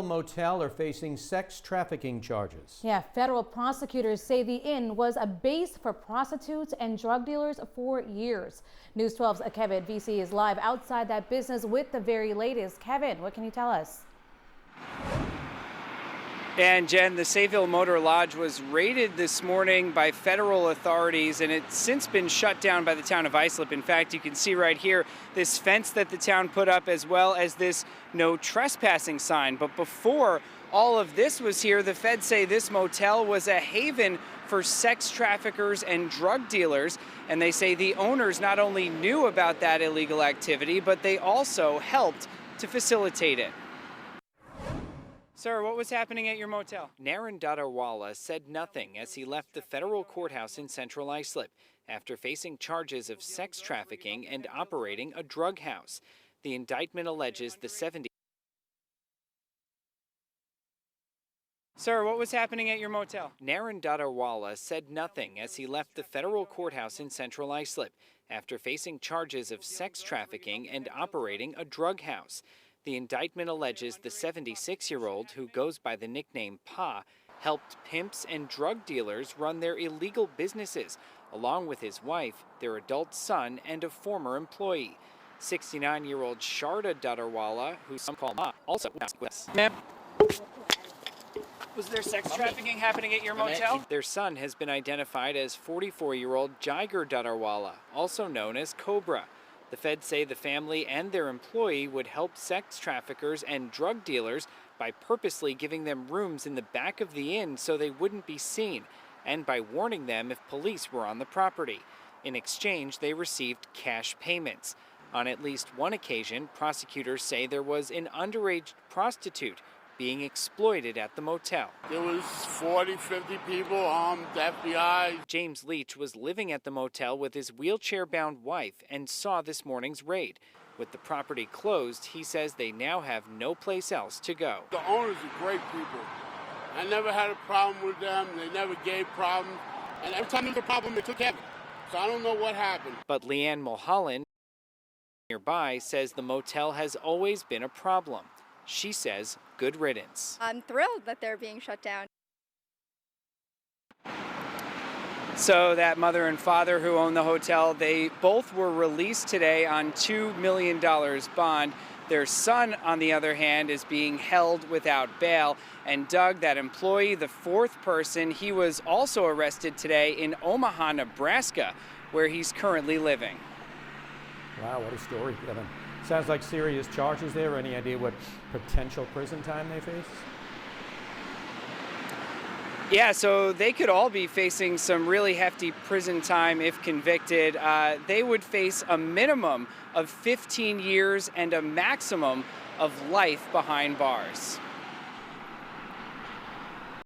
Motel are facing sex trafficking charges. Yeah, federal prosecutors say the inn was a base for prostitutes and drug dealers for years. News 12's Kevin VC is live outside that business with the very latest. Kevin, what can you tell us? And Jen, the Sayville Motor Lodge was raided this morning by federal authorities, and it's since been shut down by the town of Islip. In fact, you can see right here this fence that the town put up, as well as this no trespassing sign. But before all of this was here, the feds say this motel was a haven for sex traffickers and drug dealers. And they say the owners not only knew about that illegal activity, but they also helped to facilitate it. Sir, what was happening at your motel? Naren Dadarwala said nothing as he left the federal courthouse in central Islip after facing charges of sex trafficking and operating a drug house. The indictment alleges the 70. Sir, what was happening at your motel? Naren Dadarwala said nothing as he left the federal courthouse in central Islip after facing charges of sex trafficking and operating a drug house. The indictment alleges the 76-year-old, who goes by the nickname Pa, helped pimps and drug dealers run their illegal businesses, along with his wife, their adult son, and a former employee. 69-year-old Sharda Dadarwala, who some call Ma, also asked us. Ma'am, was there sex trafficking happening at your motel? Their son has been identified as 44-year-old Jigar Dadarwala, also known as Cobra. The feds say the family and their employee would help sex traffickers and drug dealers by purposely giving them rooms in the back of the inn so they wouldn't be seen, and by warning them if police were on the property. In exchange, they received cash payments. On at least one occasion, prosecutors say there was an underage prostitute being exploited at the motel. There was 40, 50 people armed, the FBI. James Leach was living at the motel with his wheelchair-bound wife and saw this morning's raid. With the property closed, he says they now have no place else to go. The owners are great people. I never had a problem with them. They never gave problems. And every time there was a problem, they took care of it. So I don't know what happened. But Leanne Mulholland, nearby, says the motel has always been a problem. She says, good riddance. I'm thrilled that they're being shut down. So that mother and father who own the hotel, they both were released today on $2 million bond. Their son, on the other hand, is being held without bail. And Doug, that employee, the fourth person, he was also arrested today in Omaha, Nebraska, where he's currently living. Wow, what a story, Kevin. Sounds like serious charges there. Any idea what potential prison time they face? Yeah, so they could all be facing some really hefty prison time if convicted. They would face a minimum of 15 years and a maximum of life behind bars.